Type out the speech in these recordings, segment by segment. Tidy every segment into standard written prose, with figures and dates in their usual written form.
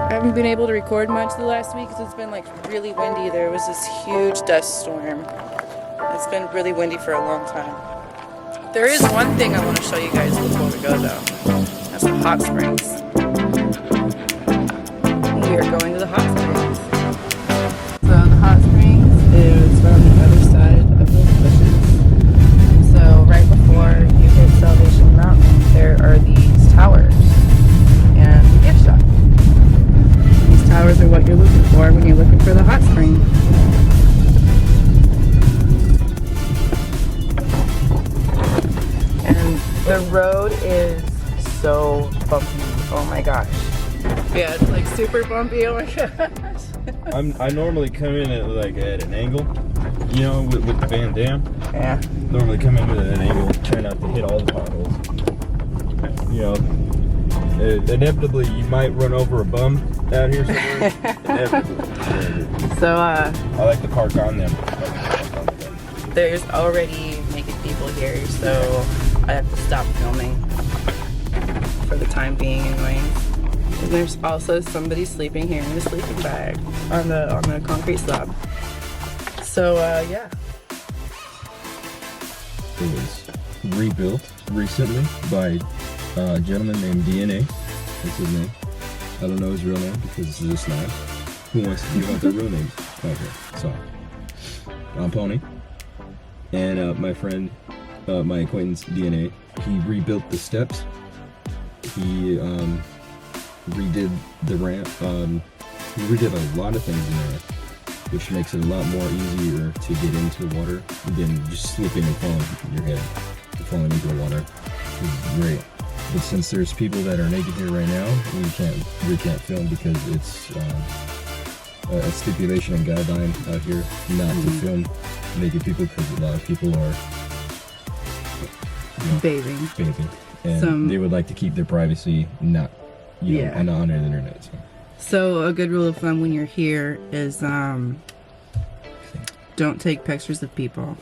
I haven't been able to record much the last week because it's been like really windy. There was this huge dust storm. It's been really windy for a long time. There is one thing I want to show you guys before we go though. That's the hot springs. We are going to the hot springs. So the hot springs is on the other side of those bushes. So right before you hit Salvation Mountain, there are these towers and a gift shop. These towers are what you're looking for when you're looking for the hot spring. And the road is so bumpy. Oh my gosh. Yeah, it's like super bumpy. Oh my gosh. I normally come in at an angle, you know, with the Van Dam. Yeah. Normally come in at an angle, try not to hit all the potholes. You know, inevitably you might run over a bum out here somewhere. Inevitably. So I like to park on them. There's already naked people here, so I have to stop filming for the time being anyways. And there's also somebody sleeping here in a sleeping bag on the concrete slab. So yeah. It was rebuilt recently by a gentleman named DNA. That's his name. I don't know his real name because this is a slab. Who wants to give out their real name? Okay, so I'm Pony. And my friend, my acquaintance DNA, he rebuilt the steps. He redid the ramp. He redid a lot of things in there, which makes it a lot more easier to get into the water than just slipping and falling your head, falling into the water. It's great. But since there's people that are naked here right now, we can't film because it's a stipulation and guideline out here not to film naked people because a lot of people are bathing. And they would like to keep their privacy not on the internet. So a good rule of thumb when you're here is don't take pictures of people.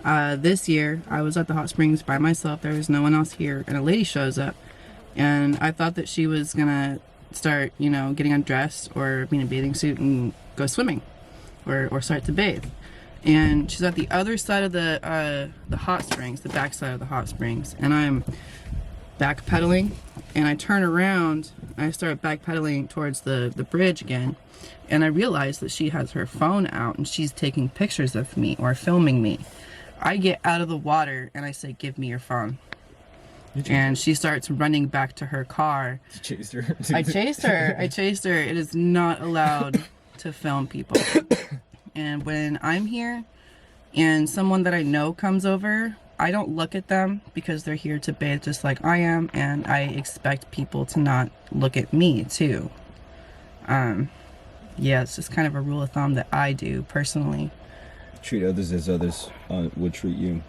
This year I was at the hot springs by myself. There was no one else here, and a lady shows up, and I thought that she was gonna start, getting undressed or being in a bathing suit and go swimming or start to bathe. And she's at the other side of the hot springs, the back side of the hot springs, and I'm backpedaling, and I turn around and I start backpedaling towards the bridge again, and I realize that she has her phone out and she's taking pictures of me or filming me. I get out of the water and I say, "Give me your phone." And she starts running back to her car. You chased her? I chased her. It is not allowed to film people. And when I'm here and someone that I know comes over, I don't look at them because they're here to bathe just like I am, and I expect people to not look at me too. Yeah, it's just kind of a rule of thumb that I do personally. Treat others as others would treat you,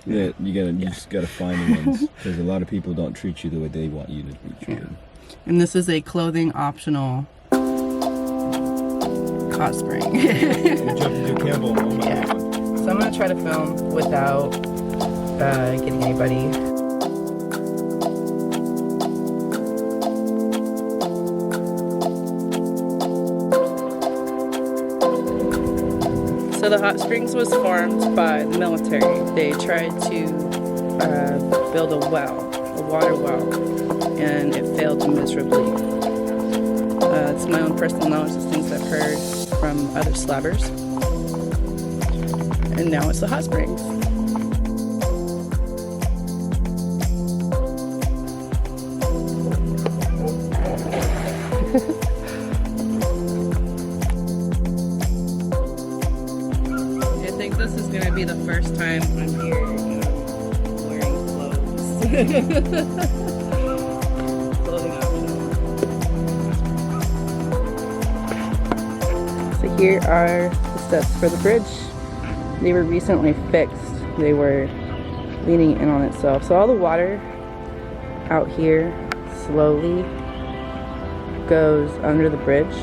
Yeah, you just gotta find the ones, because a lot of people don't treat you the way they want you to be treated. Yeah. And this is a clothing optional hot spring. You jumped into a Campbell. Oh my God. So I'm gonna try to film without getting anybody. So the hot springs was formed by the military. They tried to build a water well, and it failed miserably. It's my own personal knowledge, it's things I've heard from other slabbers. And now it's the hot springs. I think this is going to be the first time I'm here wearing clothes. Clothing optional. So here are the steps for the bridge. They were recently fixed. They were leaning in on itself. So all the water out here slowly goes under the bridge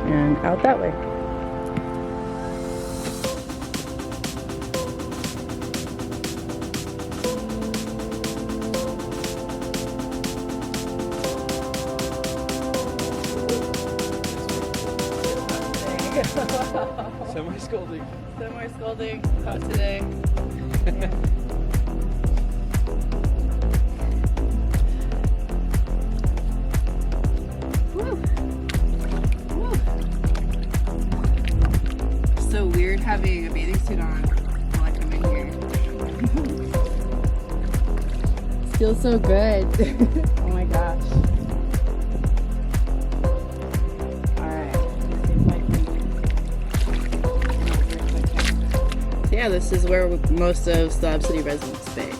and out that way. Semi-scolding. Semi-scolding. Hot today. Woo. Woo. So weird having a bathing suit on while I come in here. Feels so good. Oh my gosh. Yeah, this is where most of Slab City residents stay.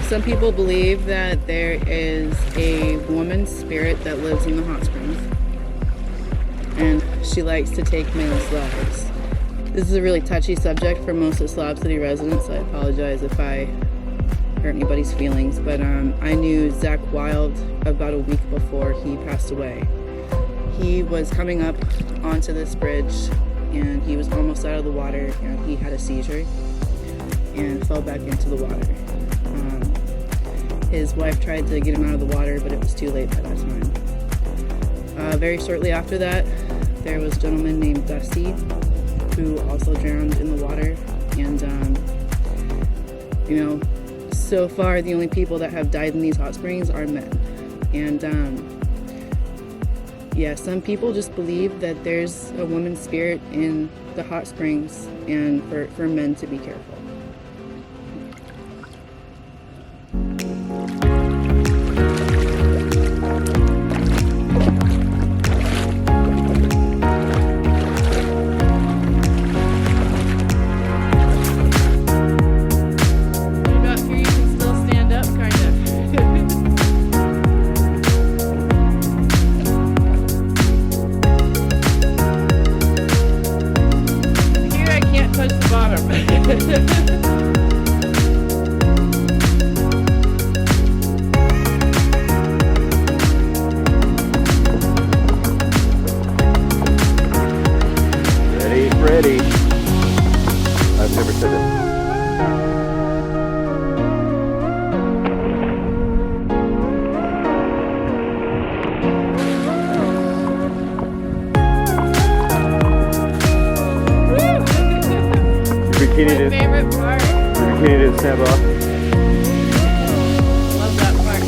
Some people believe that there is a woman's spirit that lives in the hot springs, and she likes to take men's lives. This is a really touchy subject for most of Slab City residents. I apologize if I hurt anybody's feelings, but I knew Zach Wild about a week before he passed away. He was coming up onto this bridge and he was almost out of the water and he had a seizure and fell back into the water. His wife tried to get him out of the water, but it was too late by that time. Very shortly after that, there was a gentleman named Dusty who also drowned in the water, and you know, so far the only people that have died in these hot springs are men. And yeah, some people just believe that there's a woman's spirit in the hot springs, and for men to be careful. Ready. I've never said it. Your bikini didn't. Favorite part. Your bikini didn't snap off. Love that part.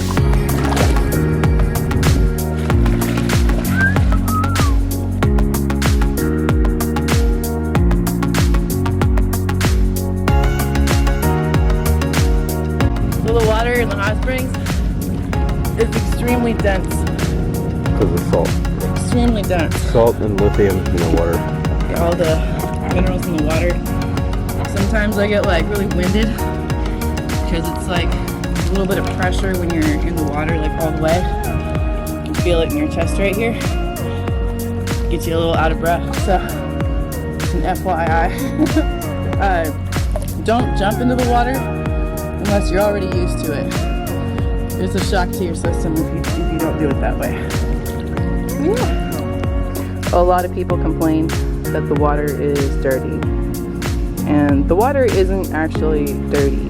So the water in the hot springs is extremely dense. Because of salt. Extremely dense. Salt and lithium in the water. Yeah, all the minerals in the water. Sometimes I get like really winded because it's like a little bit of pressure when you're in the water, like all the way. You can feel it in your chest right here. Gets you a little out of breath. So, an FYI. Don't jump into the water unless you're already used to it. It's a shock to your system if you don't do it that way. Yeah. A lot of people complain that the water is dirty. And the water isn't actually dirty.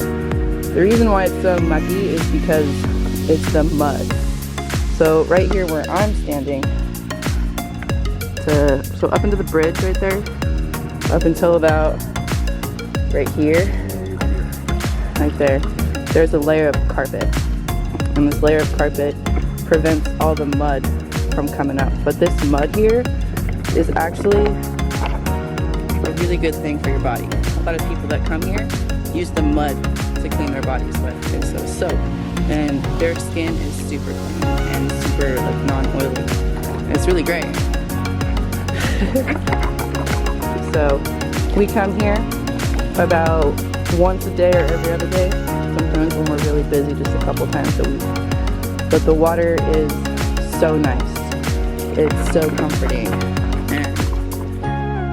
The reason why it's so mucky is because it's the mud. So right here where I'm standing, so up into the bridge right there, up until about right here, right there, there's a layer of carpet. And this layer of carpet prevents all the mud from coming up. But this mud here is actually a really good thing for your body. A lot of people that come here use the mud to clean their bodies with. It's so soap, and their skin is super clean and super like non-oily. It's really great. So we come here about once a day or every other day. Sometimes when we're really busy, just a couple times a week. But the water is so nice. It's so comforting. And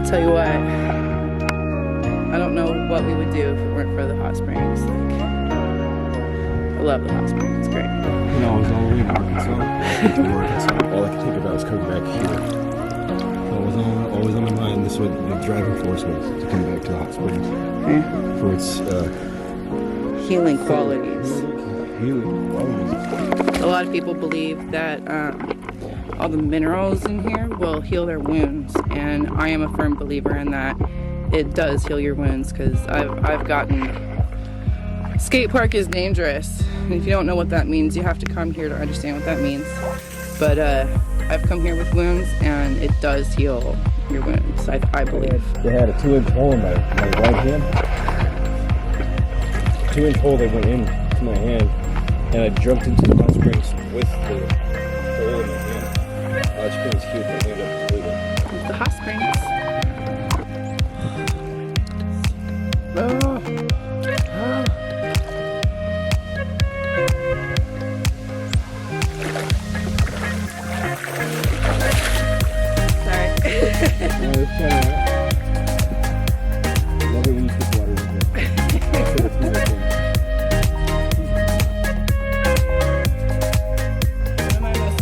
tell you what, I don't know what we would do if it weren't for the hot springs. Like, I love the hot springs. It's great. When I was all the way in Arkansas, all I could think about was coming back here. Always on my mind, this was the driving force was to come back to the hot springs. Yeah. For its Healing qualities. Healing qualities. A lot of people believe that all the minerals in here will heal their wounds, and I am a firm believer in that. It does heal your wounds, because I've gotten... Skate park is dangerous, and if you don't know what that means, you have to come here to understand what that means. But I've come here with wounds, and it does heal your wounds, I believe. They had a 2-inch hole in my right hand. 2-inch hole that went into my hand, and I jumped into the hot springs with the hole in my hand. Hot springs healed my hand up completely. The hot springs.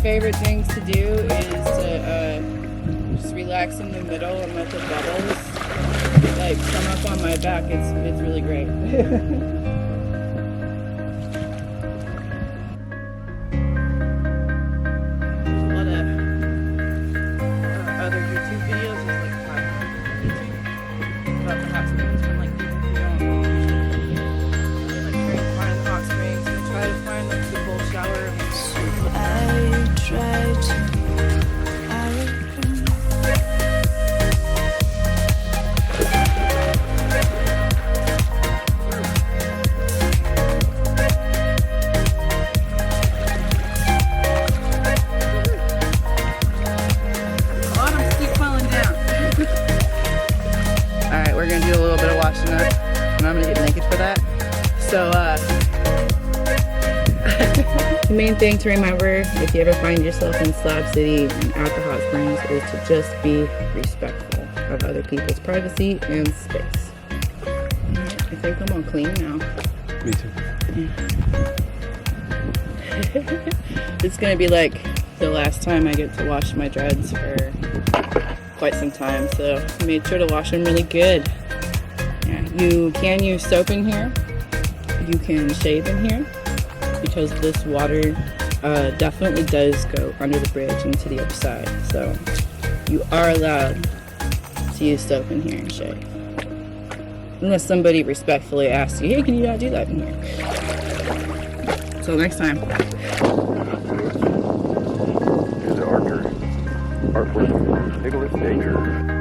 Favorite things to do is to just relax in the middle and let the bubbles like come up on my back. It's really great. There's a lot of other YouTube videos, there's like 5 on YouTube about the hot springs from like people who don't like find the hot springs and try to find like the cold shower. Try to Autumn's keep falling down. Alright, we're gonna do a little bit of washing up, and I'm gonna get naked for that. So, the main thing to remember if you ever find yourself in Slab City and at the hot springs is to just be respectful of other people's privacy and space. I think I'm all clean now. Me too. It's gonna be like the last time I get to wash my dreads for quite some time, so I made sure to wash them really good. Yeah, you can use soap in here. You can shave in here, because this water definitely does go under the bridge and to the other side. So you are allowed to use soap in here and shave. Unless somebody respectfully asks you, hey, can you not do that in here? Till next time. Here's the archer. Artwork. Nicholas Danger.